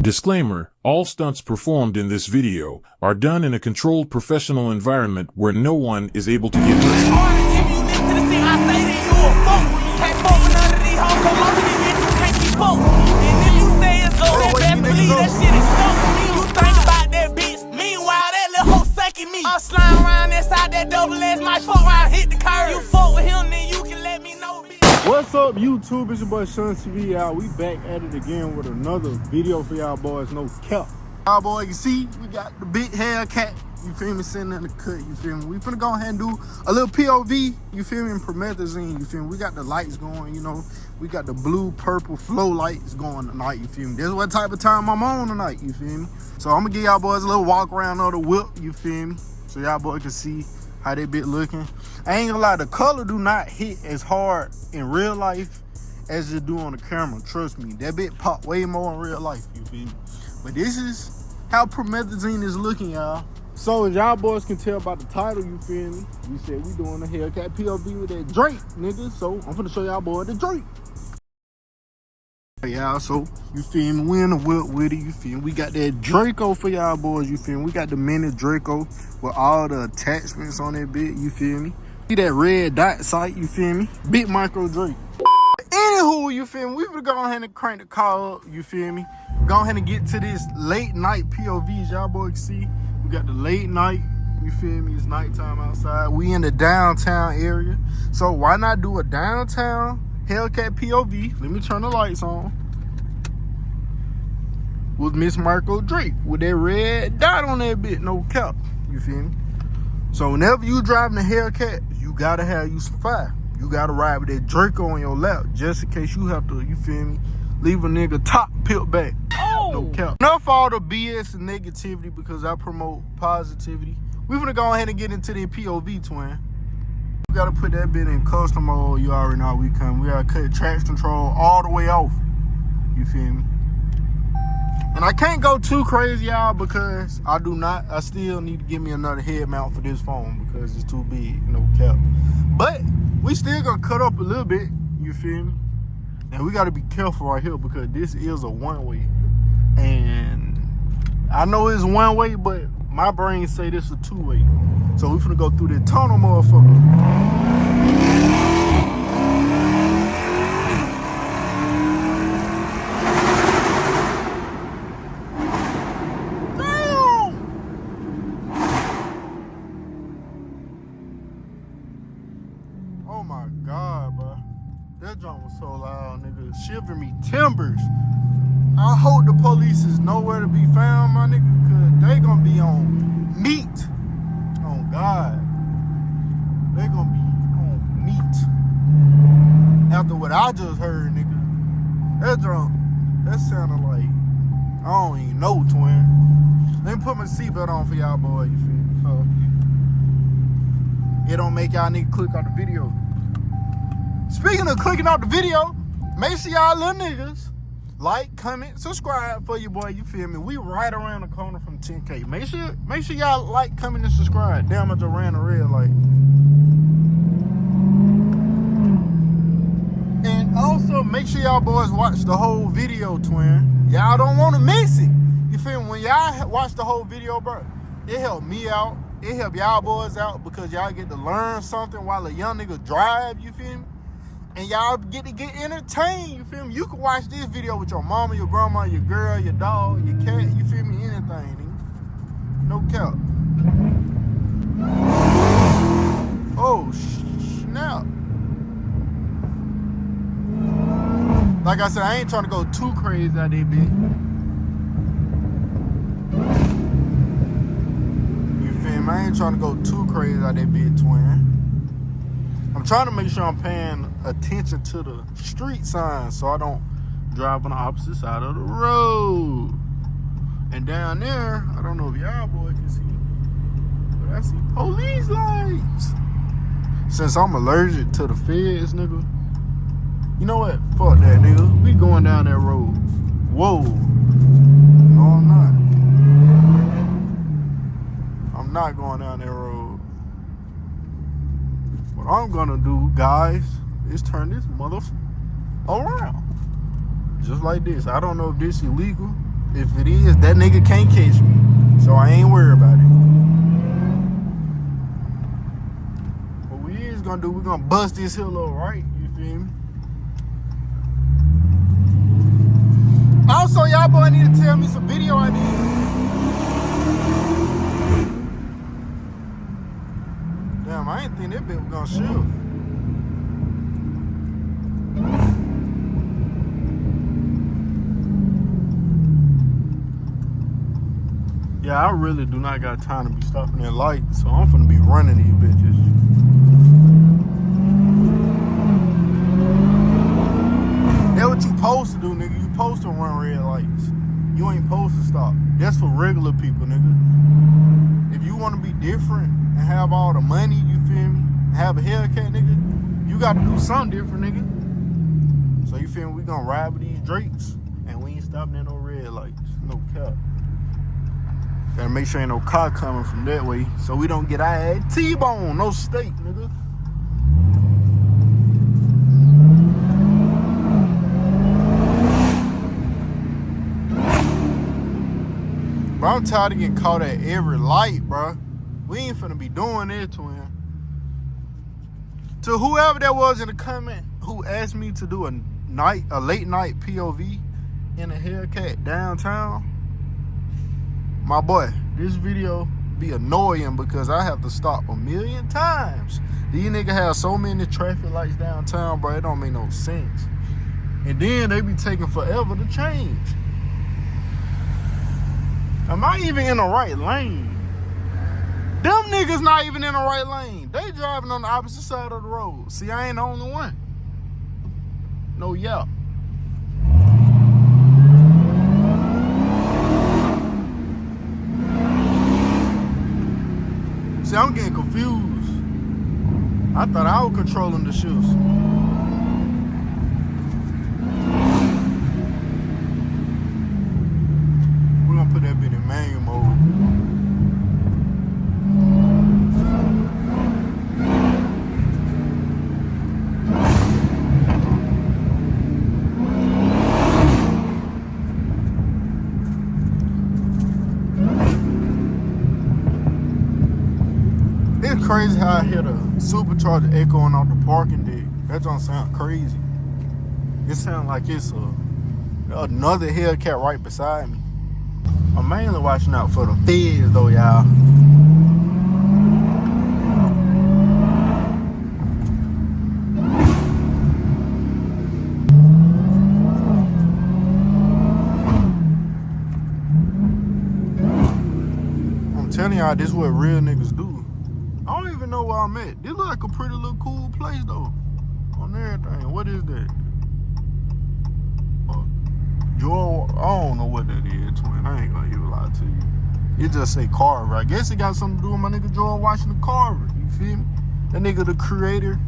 Disclaimer, all stunts performed in this video are done in a controlled professional environment where no one is able to get hurt. I'm sliding around inside that double S, might fuck around, hit the curve. You fuck with him, then you can let me know. What's up, YouTube? It's your boy Sean TV, y'all. We back at it again with another video for y'all boys, no cap. Y'all boys, you see, we got the big Hellcat, you feel me, sitting in the cut, you feel me. We finna go ahead and do a little POV, you feel me, in promethazine, you feel me. We got the lights going, you know. We got the blue, purple flow lights going tonight, you feel me. This is what type of time I'm on tonight, you feel me. So I'm gonna give y'all boys a little walk around of the whip, you feel me. So y'all boys can see how they bit looking. I ain't gonna lie, the color do not hit as hard in real life as it do on the camera. Trust me, that bit pop way more in real life, you feel me. But this is how promethazine is looking, y'all. So as y'all boys can tell by the title, you feel me, we said we doing a Hellcat POV with that Drake, nigga. So I'm finna show y'all boys the Drake. Y'all, so you feel me, we in the whip with it, you feel me. We got that Draco for y'all boys, you feel me. We got the mini Draco with all the attachments on that bit, you feel me. See that red dot sight, you feel me. Big micro Drake. Anywho, you feel me, we finna go ahead and crank the car up, you feel me. Go ahead and get to this late night POVs, y'all boys can see. We got the late night, you feel me, it's nighttime outside. We in the downtown area, so why not do a downtown Hellcat POV? Let me turn the lights on. With Miss Marco Drake with that red dot on that bit, no cap. You feel me? So whenever you driving a Hellcat, you gotta have you some fire. You gotta ride with that Draco on your lap just in case you have to, you feel me, leave a nigga top peeled back. Oh. No cap. Enough all the BS and negativity because I promote positivity. We finna go ahead and get into the POV, twin. We gotta put that bit in custom mode. You already know how we come. We gotta cut traction control all the way off. You feel me? And I can't go too crazy, y'all, because I still need to give me another head mount for this phone because it's too big, no cap. But we still gonna cut up a little bit, you feel me? And we gotta be careful right here because this is a one-way. And I know it's one-way, but my brain say this is a two-way. So we finna go through the tunnel, motherfucker. Oh my God, bro. That joint was so loud, nigga. Shivering me timbers. I hope the police is nowhere to be found, my nigga, because they gonna be on meat. Oh God. They gonna be on meat. After what I just heard, nigga. That joint, that sounded like, I don't even know, twin. Let me put my seatbelt on for y'all, boy, you feel me? So it don't make y'all nigga click on the video. Speaking of clicking out the video, make sure y'all little niggas like, comment, subscribe for your boy, you feel me? We right around the corner from 10K. Make sure y'all like, comment, and subscribe. Damn, I just ran a red light. And also, make sure y'all boys watch the whole video, twin. Y'all don't want to miss it. You feel me? When y'all watch the whole video, bro, it helped me out. It help y'all boys out because y'all get to learn something while a young nigga drive, you feel me? And y'all get to get entertained, you feel me? You can watch this video with your mama, your grandma, your girl, your dog, your cat, you feel me? Anything, nigga. No cap. Oh, snap. Like I said, I ain't trying to go too crazy out there, bitch. I ain't trying to go too crazy out that bit, twin. I'm trying to make sure I'm paying attention to the street signs so I don't drive on the opposite side of the road. And down there, I don't know if y'all boys can see, but I see police lights. Since I'm allergic to the feds, nigga, you know what? Fuck that, nigga. We going down that road. Whoa. No, I'm not. I'm not going down that road. What I'm gonna do, guys, is turn this motherfucker around. Just like this. I don't know if this is illegal. If it is, that nigga can't catch me. So I ain't worried about it. What we is gonna do, we're gonna bust this hill up right, you feel me? Also, y'all boy need to tell me some video ideas. Damn, I ain't think that bitch was gonna shift. Yeah, I really do not got time to be stopping at lights, so I'm finna be running these bitches. That's what you supposed to do, nigga. You supposed to run red lights. You ain't supposed to stop. That's for regular people, nigga. If you want to be different and have all the money, you feel me, and have a Hellcat, nigga, you got to do something different, nigga. So you feel me? We gonna ride with these Drakes, and we ain't stopping at no red lights. No cap. Gotta make sure ain't no car coming from that way, so we don't get our ass T-bone. No steak, nigga. Bro, I'm tired of getting caught at every light, bro. We ain't finna be doing that, twin. To whoever that was in the comment who asked me to do a late night POV in a Hellcat downtown, my boy, this video be annoying because I have to stop a million times. These niggas have so many traffic lights downtown, bro, it don't make no sense. And then they be taking forever to change. Am I even in the right lane? Them niggas not even in the right lane. They driving on the opposite side of the road. See, I ain't the only one. No, yeah. See, I'm getting confused. I thought I was controlling the shifts. We're gonna put that bit in manual mode. It's crazy how I hear the supercharger echoing off the parking deck. That don't sound crazy. It sounds like it's another Hellcat right beside me. I'm mainly watching out for the feds though, y'all. I'm telling y'all, this is what real niggas do. I don't even know where I'm at. This look like a pretty little cool place though. On everything. What is that? Joel, I don't know what that is, twin. I ain't gonna even lie to you. It just say Carver. I guess it got something to do with my nigga Joel Washington Carver. You feel me? That nigga the creator.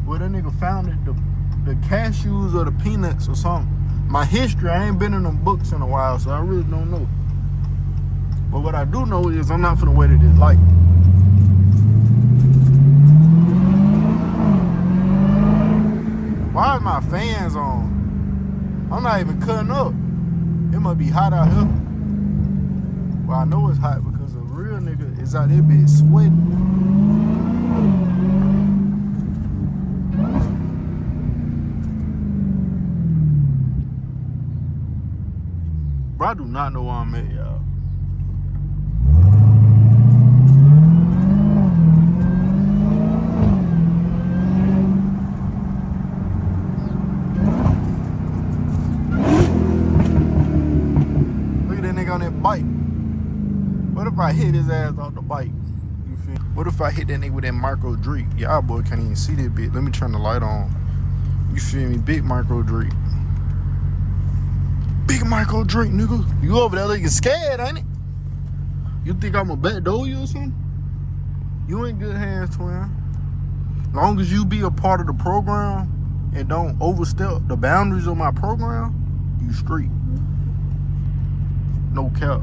Well, that nigga founded the cashews or the peanuts or something. My history, I ain't been in them books in a while, so I really don't know. But what I do know is I'm not finna wait at this light. Why is my fans on? I'm not even cutting up. It must be hot out here. Well, I know it's hot because a real nigga is out there bitch sweating. Bro, I do not know where I'm at, y'all. On that bike. What if I hit his ass off the bike? You feel? What if I hit that nigga with that micro Draco? Y'all boy can't even see that bit. Let me turn the light on. You feel me? Big micro Draco. Big micro Draco, nigga. You over there looking scared, ain't it? You think I'm a backdoor you or something? You in good hands, twin. Long as you be a part of the program and don't overstep the boundaries of my program, you straight. No cap.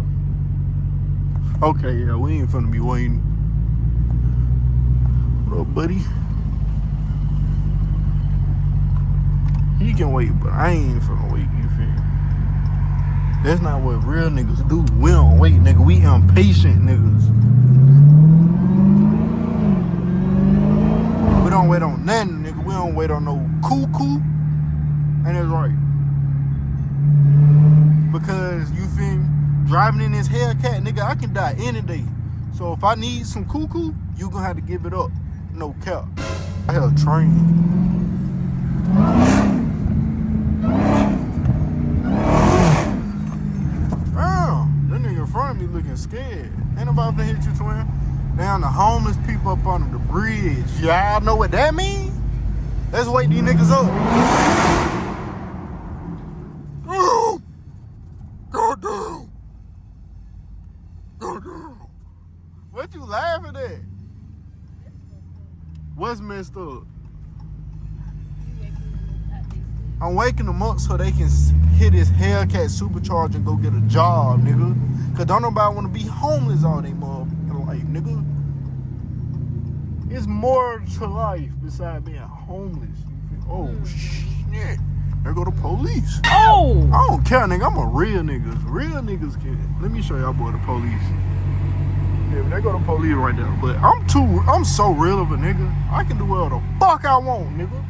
Okay, yeah, we ain't finna be waiting. What up, buddy? He can wait, but I ain't finna wait, you feel me? That's not what real niggas do. We don't wait, nigga. We impatient niggas. We don't wait on nothing, nigga. We don't wait on no cuckoo. And it's right. Because, you feel me? Driving in this Hellcat, nigga, I can die any day. So if I need some cuckoo, you gonna have to give it up. No cap. I had a train. Damn, that nigga in front of me looking scared. Ain't nobody finna hit you, twin. Damn, the homeless people up under the bridge. Y'all know what that mean? Let's wake these niggas up. Goddamn. Goddamn. What you laughing at? What's messed up? I'm waking them up so they can hit this Hellcat supercharger and go get a job, nigga. Cause don't nobody wanna be homeless all day motherfucking life, nigga. It's more to life besides being homeless. Oh shit. There go the police. Oh! I don't care, nigga. I'm a real nigga. Real niggas can. Let me show y'all boy the police. Yeah, there go the police right there. But I'm so real of a nigga. I can do whatever the fuck I want, nigga.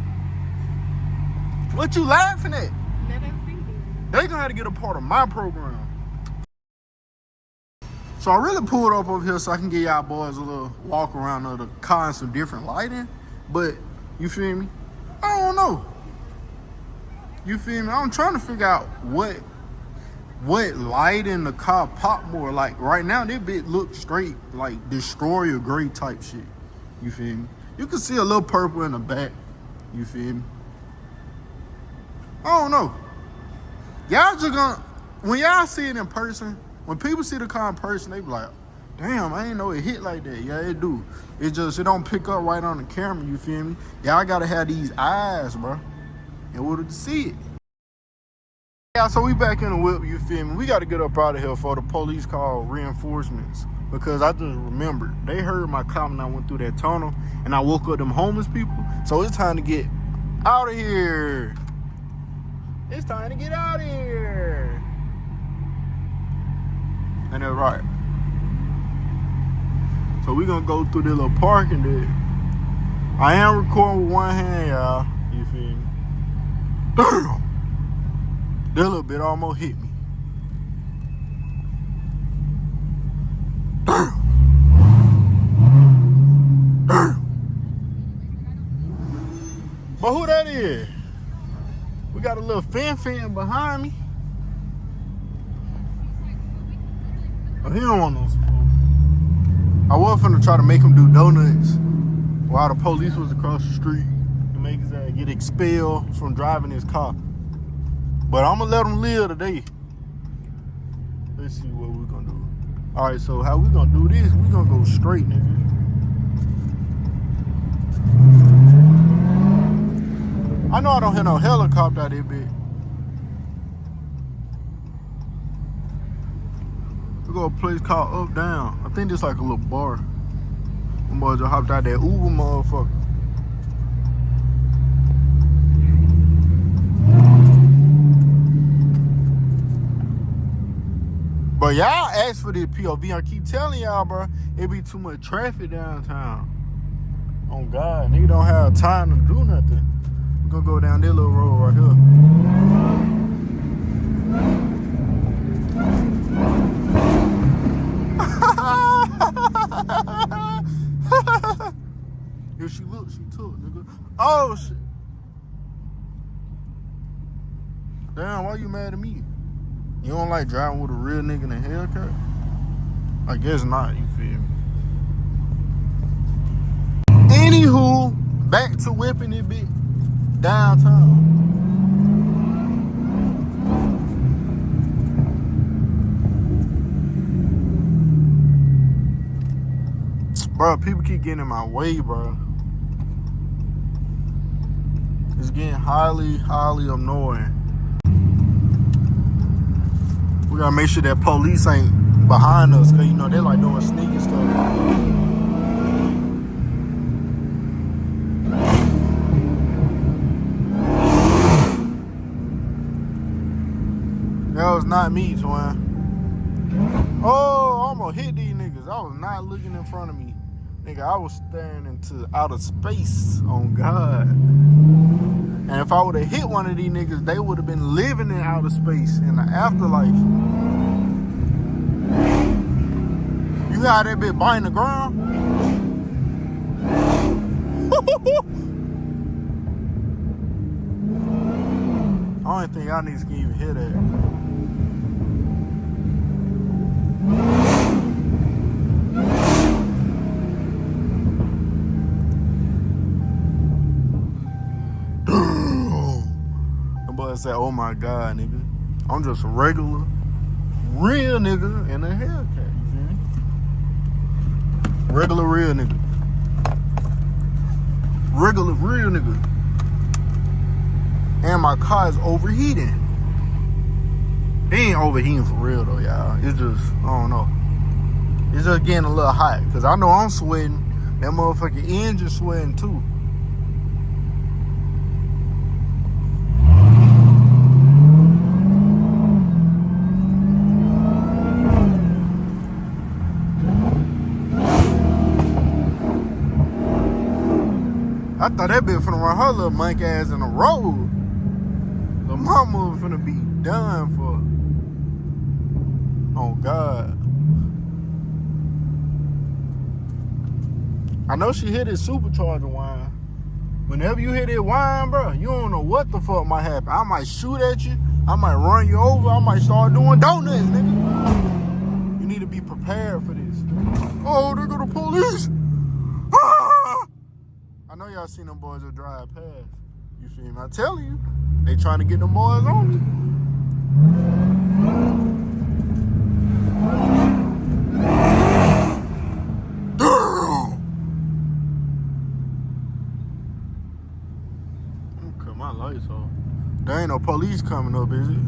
What you laughing at? They gonna have to get a part of my program. So I really pulled up over here so I can give y'all boys a little walk around of the car and some different lighting. But, you feel me? I don't know. You feel me? I'm trying to figure out what light in the car pop more. Like right now, this bit look straight like destroyer gray type shit. You feel me? You can see a little purple in the back. You feel me? I don't know. Y'all just gonna, when y'all see it in person, when people see the car in person, they be like, damn, I ain't know it hit like that. Yeah, it do. It don't pick up right on the camera, you feel me? Y'all gotta have these eyes, bro, in order to see it. Yeah, so we back in the whip, you feel me? We gotta get up out of here for the police call reinforcements. Because I just remembered, they heard my car when I went through that tunnel and I woke up them homeless people. So it's time to get out of here. It's time to get out of here. And they're right. So we gonna go through this little parking there. I am recording with one hand, y'all. You feel me? Damn! That little bit almost hit me. Damn! Damn! But who that is? We got a little fan behind me. Oh, he don't want no smoke. I was finna try to make him do donuts while the police was across the street to make his ass get expelled from driving his car. But I'm gonna let him live today. Let's see what we're gonna do. All right, so how we gonna do this? We gonna go straight, nigga. I know I don't hear no helicopter out there, bitch. We go to a place called Up Down. I think it's like a little bar. Them boys just hopped out that Uber motherfucker. But y'all asked for this POV. I keep telling y'all, bro, it be too much traffic downtown. Oh God, nigga don't have time to do nothing. We're gonna go down this little road right here. Here she look, she took, nigga. Oh shit. Damn, why you mad at me? You don't like driving with a real nigga in a Hellcat? I guess not, you feel me? Anywho, back to whipping it bit downtown. Bro, people keep getting in my way, bro. It's getting highly annoying. We gotta make sure that police ain't behind us, cause you know they like doing sneaky stuff. That was not not me, twin. Oh, I almost hit these niggas. I was not looking in front of me. Nigga, I was staring into outer space, on God. And if I would have hit one of these niggas, they would have been living in outer space, in the afterlife. You got that bitch biting the ground? I don't think y'all niggas can even hear that. The boy said, oh my God, nigga. I'm just a regular, real nigga in a Hellcat, you feel me? Regular, real nigga. Regular, real nigga. And my car is overheating. It ain't overheating for real though, y'all. It's just, I don't know. It's just getting a little hot. Cause I know I'm sweating. That motherfucking engine sweating too. I thought that bitch finna run her little monkey ass in the road. The mama was finna be done for. Oh God. I know she hit his supercharger whine. Whenever you hit that whine, bro, you don't know what the fuck might happen. I might shoot at you. I might run you over. I might start doing donuts, nigga. You need to be prepared for this. Oh, there go the police. Ah! I know y'all seen them boys that drive past. You feel me? I tell you, they trying to get them boys on me. Damn! I'm gonna cut my lights off. There ain't no police coming up, is it?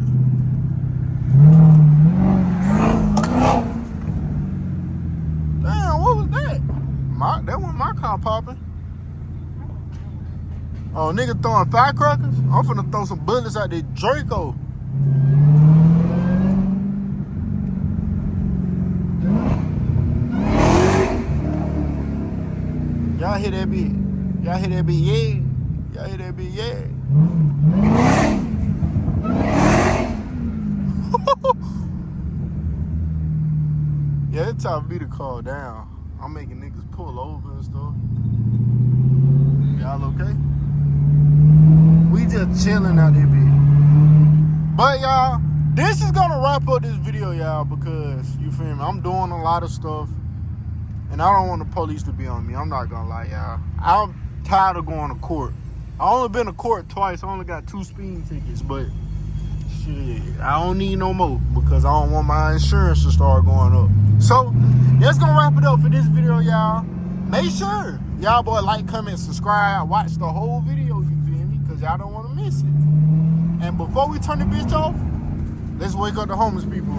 Damn, what was that? That wasn't my car popping. Oh, nigga throwing firecrackers? I'm finna throw some bullets at that Draco. Y'all hear that beat? Y'all hear that beat? Yeah. Y'all hear that beat? Yeah. Yeah, it's time for me to calm down. I'm making niggas pull over and stuff. Y'all okay? We just chilling out there, bitch. But y'all, this is gonna wrap up this video, y'all, because you feel me? I'm doing a lot of stuff, and I don't want the police to be on me. I'm not gonna lie, y'all. I'm tired of going to court. I only been to court twice. I only got 2 speeding tickets, but shit, I don't need no more because I don't want my insurance to start going up. So that's gonna wrap it up for this video, y'all. Make sure y'all boy like, comment, subscribe, watch the whole video, you feel me? Because y'all don't want to miss it. And before we turn the bitch off, let's wake up the homeless people.